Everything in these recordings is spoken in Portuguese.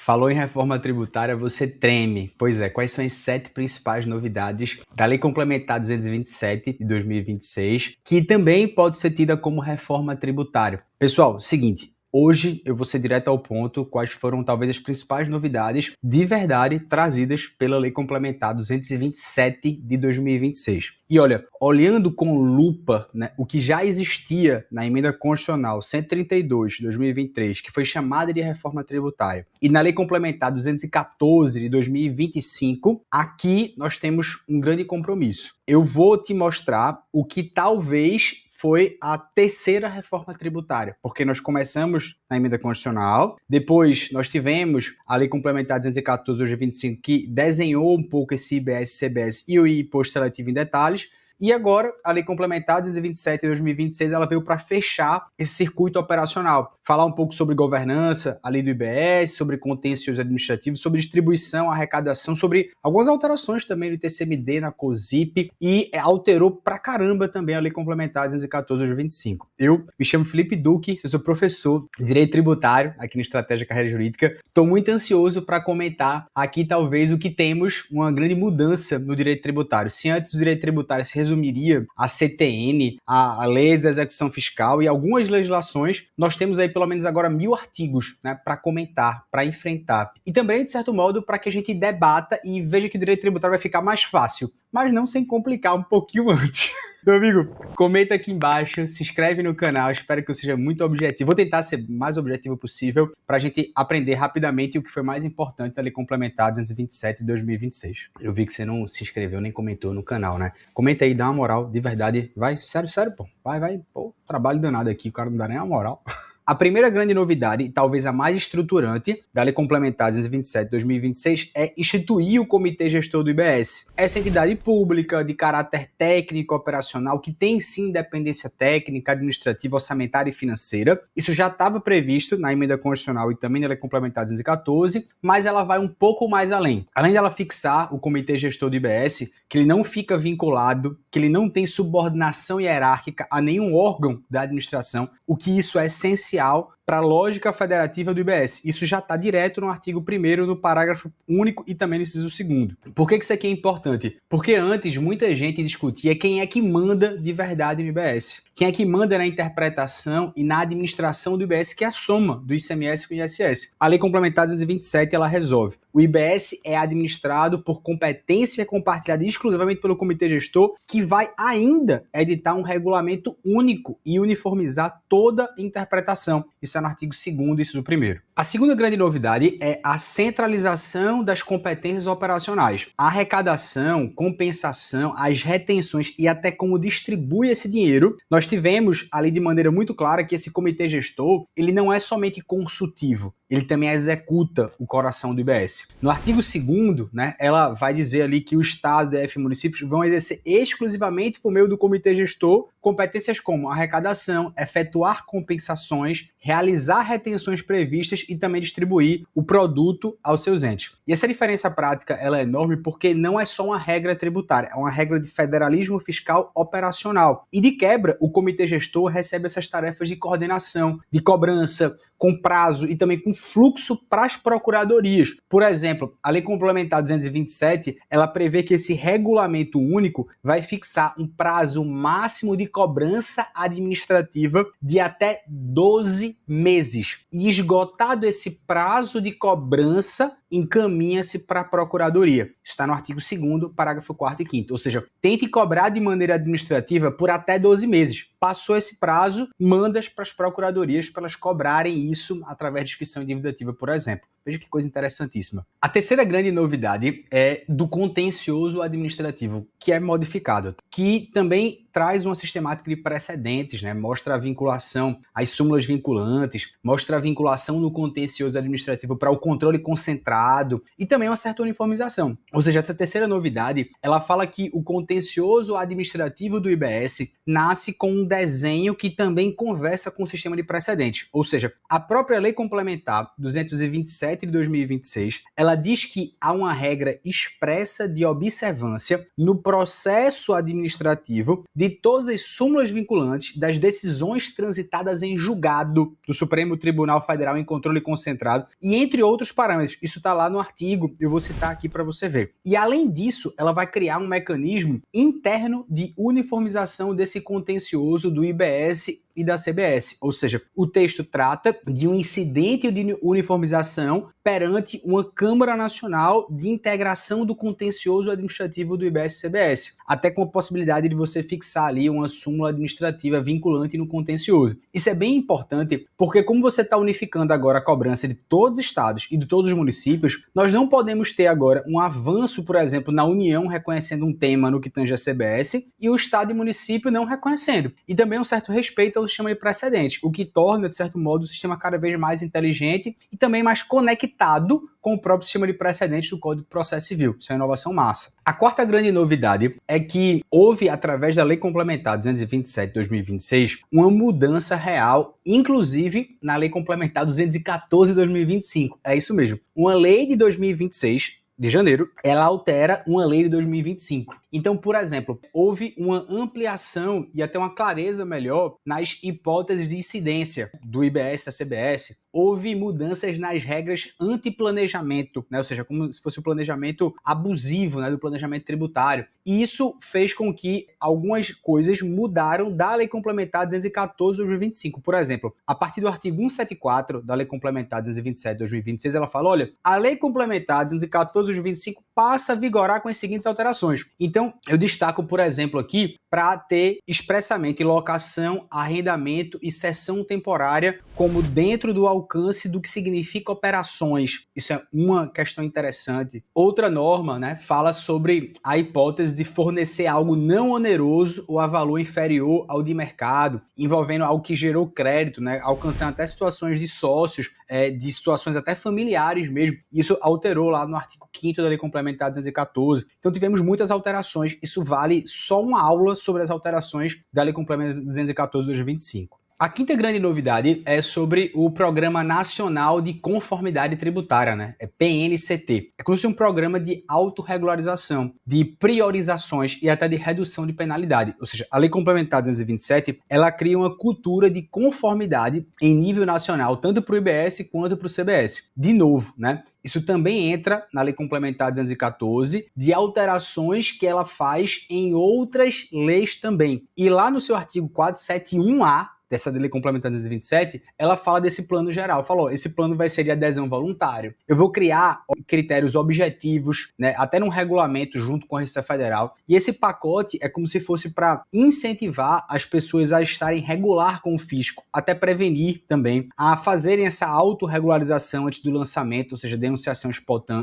Falou em reforma tributária, você treme. Pois é, quais são as 7 principais novidades da Lei Complementar 227 de 2026, que também pode ser tida como reforma tributária? Pessoal, seguinte, hoje eu vou ser direto ao ponto, quais foram talvez as principais novidades de verdade trazidas pela Lei Complementar 227 de 2026. E olha, olhando com lupa, né, o que já existia na Emenda Constitucional 132 de 2023, que foi chamada de reforma tributária, e na Lei Complementar 214 de 2025, aqui nós temos um grande compromisso. Eu vou te mostrar o que talvez foi a terceira reforma tributária, porque nós começamos na Emenda Constitucional, depois nós tivemos a Lei Complementar 214 de 2025, que desenhou um pouco esse IBS, CBS e o Imposto Seletivo em detalhes, e agora, a Lei Complementar 227 de 2026, ela veio para fechar esse circuito operacional. Falar um pouco sobre governança, a lei do IBS, sobre contencioso administrativo, sobre distribuição, arrecadação, sobre algumas alterações também do ITCMD na COSIP, e alterou pra caramba também a Lei Complementar 214 de 2025. Eu me chamo Felipe Duque, eu sou professor de Direito Tributário aqui no Estratégia Carreira Jurídica. Estou muito ansioso para comentar aqui talvez o que temos uma grande mudança no direito tributário. Se antes o direito tributário se resumiria a CTN, a Lei de Execução Fiscal e algumas legislações, nós temos aí pelo menos agora 1000 artigos, né, para comentar, para enfrentar. E também, de certo modo, para que a gente debata e veja que o direito tributário vai ficar mais fácil, mas não sem complicar um pouquinho antes. Meu amigo, comenta aqui embaixo, se inscreve no canal, espero que eu seja muito objetivo. Vou tentar ser mais objetivo possível para a gente aprender rapidamente o que foi mais importante da Lei Complementar 227 de 2026. Eu vi que você não se inscreveu nem comentou no canal, né? Comenta aí, dá uma moral, de verdade. Vai, sério, pô. Vai. Pô, trabalho danado aqui, o cara não dá nem uma moral. A primeira grande novidade, e talvez a mais estruturante, da Lei Complementar 227 de 2026 é instituir o Comitê Gestor do IBS. Essa entidade pública de caráter técnico operacional que tem sim independência técnica, administrativa, orçamentária e financeira. Isso já estava previsto na Emenda Constitucional e também na Lei Complementar 214, mas ela vai um pouco mais além. Além dela fixar o Comitê Gestor do IBS, que ele não fica vinculado, que ele não tem subordinação hierárquica a nenhum órgão da administração, o que isso é essencial para a lógica federativa do IBS. Isso já está direto no artigo 1º, no parágrafo único e também no inciso 2º. Por que isso aqui é importante? Porque antes muita gente discutia quem é que manda de verdade no IBS. Quem é que manda na interpretação e na administração do IBS, que é a soma do ICMS com o ISS. A Lei Complementar 227, ela resolve. O IBS é administrado por competência compartilhada exclusivamente pelo Comitê Gestor, que vai ainda editar um regulamento único e uniformizar toda a interpretação. Isso é no artigo 2º, inciso 1º. A segunda grande novidade é a centralização das competências operacionais. A arrecadação, compensação, as retenções e até como distribui esse dinheiro. Nós tivemos ali de maneira muito clara que esse comitê gestor, ele não é somente consultivo, ele também executa o coração do IBS. No artigo 2º, né, ela vai dizer ali que o Estado, DF e municípios vão exercer exclusivamente por meio do comitê gestor competências como arrecadação, efetuar compensações, realizar retenções previstas e também distribuir o produto aos seus entes. E essa diferença prática ela é enorme porque não é só uma regra tributária, é uma regra de federalismo fiscal operacional. E de quebra, o comitê gestor recebe essas tarefas de coordenação, de cobrança, com prazo e também com fluxo para as procuradorias. Por exemplo, a Lei Complementar 227, ela prevê que esse regulamento único vai fixar um prazo máximo de cobrança administrativa de até 12 meses. E esgotado esse prazo de cobrança, encaminha-se para a Procuradoria. Isso está no artigo 2º, parágrafo 4º e 5º. Ou seja, tente cobrar de maneira administrativa por até 12 meses. Passou esse prazo, manda para as procuradorias para elas cobrarem isso através de inscrição em dívida ativa, por exemplo. Veja que coisa interessantíssima. A terceira grande novidade é do contencioso administrativo, que é modificado, que também traz uma sistemática de precedentes, né? Mostra a vinculação, as súmulas vinculantes, mostra a vinculação no contencioso administrativo para o controle concentrado e também uma certa uniformização. Ou seja, essa terceira novidade, ela fala que o contencioso administrativo do IBS nasce com um desenho que também conversa com o sistema de precedentes. Ou seja, a própria Lei Complementar 227 7 de 2026, ela diz que há uma regra expressa de observância no processo administrativo de todas as súmulas vinculantes das decisões transitadas em julgado do Supremo Tribunal Federal em controle concentrado e entre outros parâmetros. Isso está lá no artigo, eu vou citar aqui para você ver. E além disso, ela vai criar um mecanismo interno de uniformização desse contencioso do IBS e da CBS, ou seja, o texto trata de um incidente de uniformização perante uma Câmara Nacional de Integração do Contencioso Administrativo do IBS e CBS, até com a possibilidade de você fixar ali uma súmula administrativa vinculante no contencioso. Isso é bem importante porque como você está unificando agora a cobrança de todos os estados e de todos os municípios, nós não podemos ter agora um avanço, por exemplo, na União reconhecendo um tema no que tange a CBS e o estado e município não reconhecendo. E também um certo respeito ao sistema de precedente, o que torna, de certo modo, o sistema cada vez mais inteligente e também mais conectado com o próprio sistema de precedentes do Código de Processo Civil. Isso é uma inovação massa. A quarta grande novidade é que houve, através da Lei Complementar 227 de 2026, uma mudança real, inclusive na Lei Complementar 214 de 2025. É isso mesmo. Uma lei de 2026, de janeiro, ela altera uma lei de 2025. Então, por exemplo, houve uma ampliação e até uma clareza melhor nas hipóteses de incidência do IBS e da CBS. Houve mudanças nas regras antiplanejamento, né? Ou seja, como se fosse o planejamento abusivo, né? Do planejamento tributário. E isso fez com que algumas coisas mudaram da Lei Complementar 214 de 2025. Por exemplo, a partir do artigo 174 da Lei Complementar 227 de 2026, ela fala, olha, a Lei Complementar 214 de 2025 passa a vigorar com as seguintes alterações. Então, eu destaco, por exemplo, aqui, para ter expressamente locação, arrendamento e cessão temporária como dentro do alcance do que significa operações. Isso é uma questão interessante. Outra norma, né, fala sobre a hipótese de fornecer algo não oneroso ou a valor inferior ao de mercado, envolvendo algo que gerou crédito, né, alcançando até situações de sócios, de situações até familiares mesmo. Isso alterou lá no artigo 5º da Lei Complementar 214. Então tivemos muitas alterações. Isso vale só uma aula sobre as alterações da Lei Complementar 214 de 2025. A quinta grande novidade é sobre o Programa Nacional de Conformidade Tributária, né? É PNCT. É como se fosse um programa de autorregularização, de priorizações e até de redução de penalidade. Ou seja, a Lei Complementar 227, ela cria uma cultura de conformidade em nível nacional, tanto para o IBS quanto para o CBS. De novo, né? Isso também entra na Lei Complementar 214, de alterações que ela faz em outras leis também. E lá no seu artigo 471A, dessa Lei Complementar 227, ela fala desse plano geral. Falou, esse plano vai ser de adesão voluntário. Eu vou criar critérios objetivos, né, até num regulamento junto com a Receita Federal. E esse pacote é como se fosse para incentivar as pessoas a estarem regular com o fisco, até prevenir também a fazerem essa autorregularização antes do lançamento, ou seja, denunciação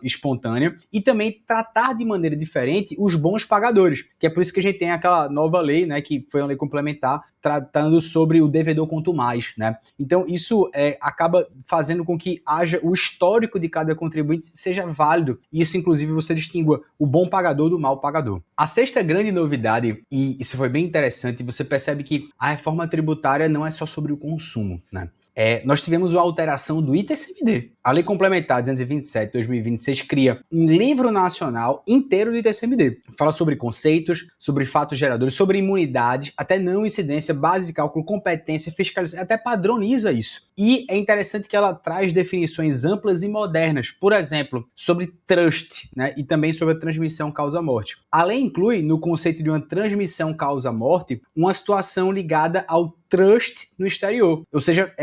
espontânea, e também tratar de maneira diferente os bons pagadores, que é por isso que a gente tem aquela nova lei, né, que foi uma lei complementar, tratando sobre o devedor quanto mais, né? Então isso acaba fazendo com que haja o histórico de cada contribuinte seja válido. E isso, inclusive, você distingua o bom pagador do mau pagador. A sexta grande novidade, e isso foi bem interessante, você percebe que a reforma tributária não é só sobre o consumo, né? Nós tivemos uma alteração do ITCMD. A Lei Complementar 227 de 2026 cria um livro nacional inteiro do ITCMD. Fala sobre conceitos, sobre fatos geradores, sobre imunidades, até não incidência, base de cálculo, competência, fiscalização, até padroniza isso. E é interessante que ela traz definições amplas e modernas, por exemplo, sobre trust, né, e também sobre a transmissão causa-morte. A lei inclui, no conceito de uma transmissão causa-morte, uma situação ligada ao trust no exterior. Ou seja,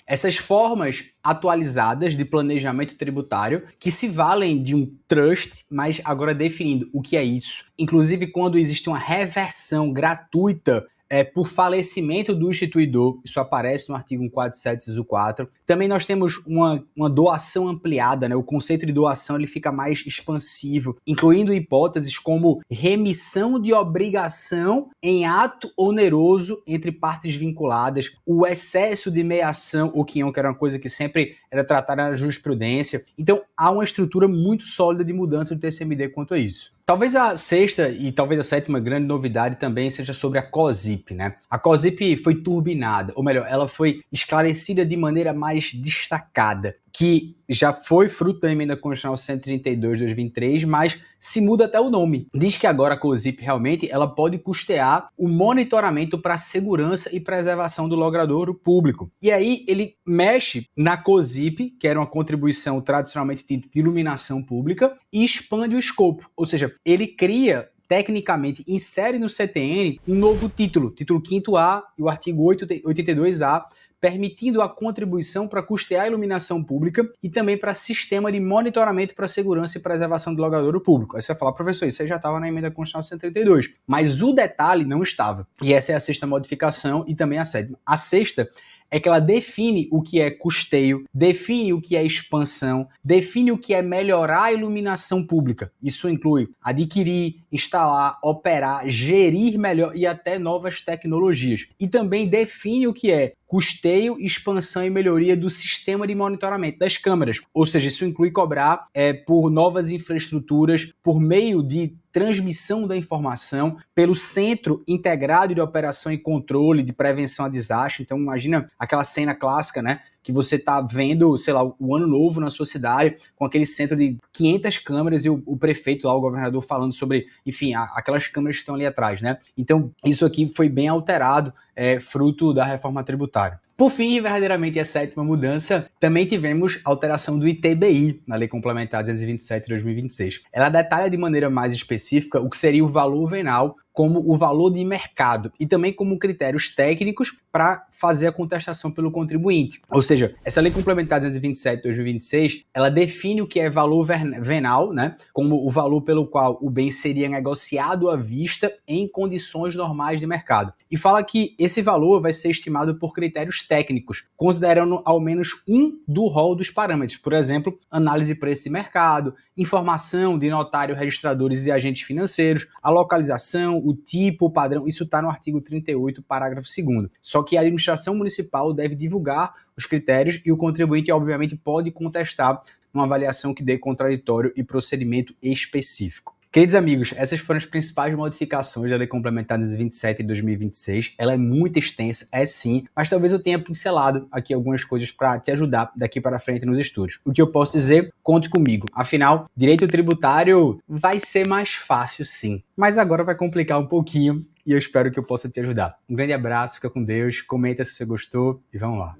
essas formas atualizadas de planejamento tributário que se valem de um trust, mas agora definindo o que é isso. Inclusive, quando existe uma reversão gratuita por falecimento do instituidor, isso aparece no artigo 147, inciso 4. Também nós temos uma doação ampliada, né? O conceito de doação ele fica mais expansivo, incluindo hipóteses como remissão de obrigação em ato oneroso entre partes vinculadas, o excesso de meação ou quinhão, que era uma coisa que sempre era tratada na jurisprudência. Então, há uma estrutura muito sólida de mudança do TCMD quanto a isso. Talvez a sexta e talvez a sétima grande novidade também seja sobre a COSIP, né? A COSIP foi turbinada, ou melhor, ela foi esclarecida de maneira mais destacada, que já foi fruto da emenda constitucional 132 de 2023, mas se muda até o nome. Diz que agora a COSIP realmente ela pode custear o monitoramento para segurança e preservação do logradouro público. E aí ele mexe na COSIP, que era uma contribuição tradicionalmente tida de iluminação pública, e expande o escopo. Ou seja, ele cria tecnicamente, insere no CTN um novo título 5º-A e o artigo 82A, permitindo a contribuição para custear a iluminação pública e também para sistema de monitoramento para segurança e preservação do logradouro público. Aí você vai falar, professor, isso aí já estava na emenda constitucional 132, mas o detalhe não estava. E essa é a sexta modificação e também a sétima. A sexta é que ela define o que é custeio, define o que é expansão, define o que é melhorar a iluminação pública. Isso inclui adquirir, instalar, operar, gerir melhor e até novas tecnologias. E também define o que é custeio, expansão e melhoria do sistema de monitoramento das câmeras. Ou seja, isso inclui cobrar por novas infraestruturas, por meio de transmissão da informação pelo Centro Integrado de Operação e Controle de Prevenção a Desastre. Então imagina aquela cena clássica, né? Que você tá vendo, sei lá, o ano novo na sua cidade, com aquele centro de 500 câmeras e o prefeito lá, o governador, falando sobre, enfim, aquelas câmeras que estão ali atrás, né? Então, isso aqui foi bem alterado, fruto da reforma tributária. Por fim, verdadeiramente a sétima mudança, também tivemos alteração do ITBI na Lei Complementar 227 de 2026. Ela detalha de maneira mais específica o que seria o valor venal como o valor de mercado e também como critérios técnicos para fazer a contestação pelo contribuinte. Ou seja, essa Lei Complementar 227 de 2026, ela define o que é valor venal, né, como o valor pelo qual o bem seria negociado à vista em condições normais de mercado. E fala que esse valor vai ser estimado por critérios técnicos, considerando ao menos um do rol dos parâmetros. Por exemplo, análise de preço de mercado, informação de notário, registradores e agentes financeiros, a localização, o tipo, o padrão, isso está no artigo 38, parágrafo 2º. Só que a administração municipal deve divulgar os critérios e o contribuinte, obviamente, pode contestar uma avaliação que dê contraditório e procedimento específico. Queridos amigos, essas foram as principais modificações da Lei Complementar 227 de 2026. Ela é muito extensa, é sim, mas talvez eu tenha pincelado aqui algumas coisas para te ajudar daqui para frente nos estudos. O que eu posso dizer? Conte comigo. Afinal, direito tributário vai ser mais fácil sim, mas agora vai complicar um pouquinho e eu espero que eu possa te ajudar. Um grande abraço, fica com Deus, comenta se você gostou e vamos lá.